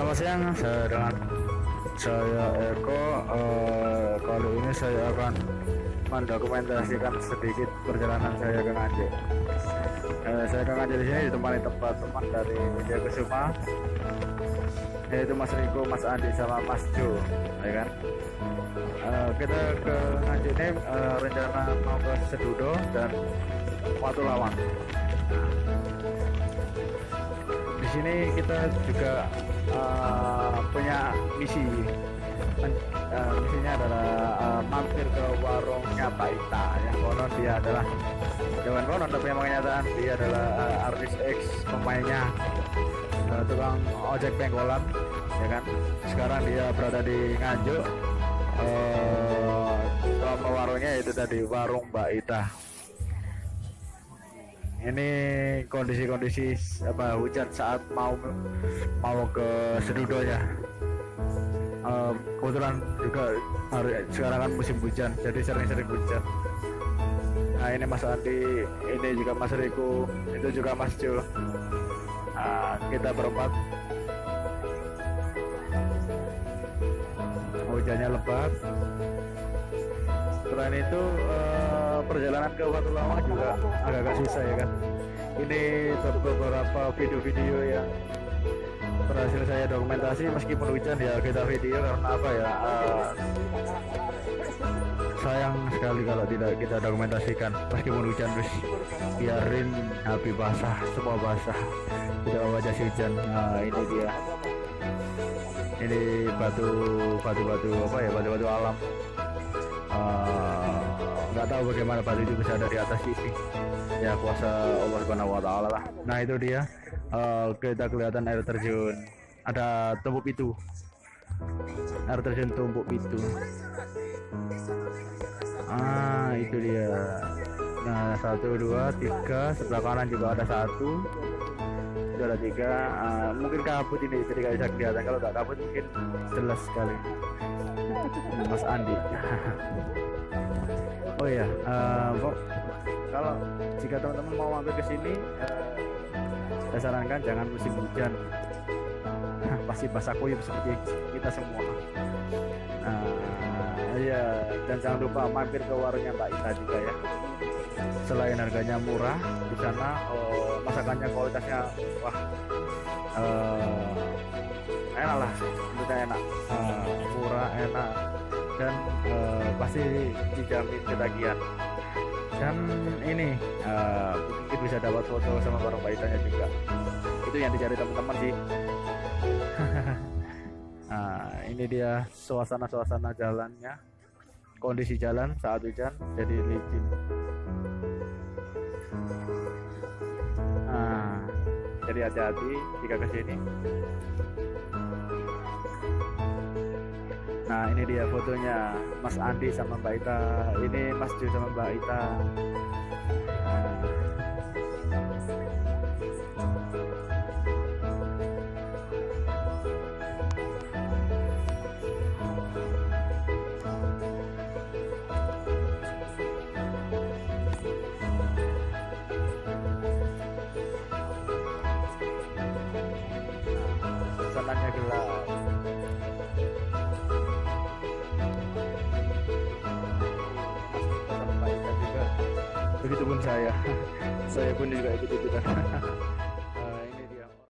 Selamat siang, saya Eko. Kali ini saya akan mendokumentasikan sedikit perjalanan saya ke Nganjuk. Saya ke Nganjuk di sini ditemani teman-teman dari Media Kusuma, yaitu Mas Riko, Mas Andi, sama Mas Jo, ya kan? Kita ke Nganjuk ini rencana mau ke Sedudo dan Watu Lawang. Di sini kita juga punya misi. Misinya adalah mampir ke warungnya Pak Ita, yang konon dia adalah jangan konon tapi yang kenyataan dia adalah artis X, pemainnya tukang ojek pengkolan, ya kan. Sekarang dia berada di Nganjuk. Nama warungnya itu tadi warung Mbak Ita. Ini kondisi hujan saat mau ke Sedudo ya. Kebetulan juga sekarang kan musim hujan, jadi sering-sering hujan. Nah, ini Mas Andi, ini juga Mas Riko, itu juga Mas Jo. Kita berempat. Hujannya lebat. Selain itu perjalanan ke Watu Lawang juga agak-agak susah, ya kan. Ini beberapa video-video yang berhasil saya dokumentasi, meskipun hujan ya kita video karena apa ya, sayang sekali kalau tidak kita dokumentasikan meskipun hujan, terus biarin HP basah, semua basah, tidak bawa jas hujan. Nah, ini dia, ini batu-batu alam. Nggak tahu bagaimana batu itu bisa ada di atas sini, ya kuasa Allah Subhanahu wa Ta'ala lah. Nah, itu dia, kita kelihatan air terjun, ada Tumpuk Pitu, air terjun Tumpuk Pitu. Itu dia. Nah, 1, 2, 3, sebelah kanan juga ada 1, itu ada 3. Mungkin kabut ini jadi nggak bisa kelihatan, kalau nggak kabut mungkin jelas sekali. Mas Andi. Oh iya, kalau jika teman-teman mau mampir ke sini, saya sarankan jangan musim hujan. Pasti basah kuyup seperti kita semua. Iya, dan jangan lupa mampir ke warungnya Mbak Ita juga ya. Selain harganya murah, di sana masakannya kualitasnya wah, enak lah, tentunya enak, murah, enak, dan pasti dijamin ketagihan. Dan ini mungkin bisa dapat foto sama warung Mbak Itanya juga. Itu yang dicari teman-teman sih. Nah, ini dia suasana jalannya, kondisi jalan saat hujan jadi licin. Jadi hati-hati jika ke sini. Nah, ini dia fotonya Mas Andi sama Mbak Ita, ini Mas Jo sama Mbak Ita. Suasananya gelap. Begitupun saya pun juga ikut-ikutan.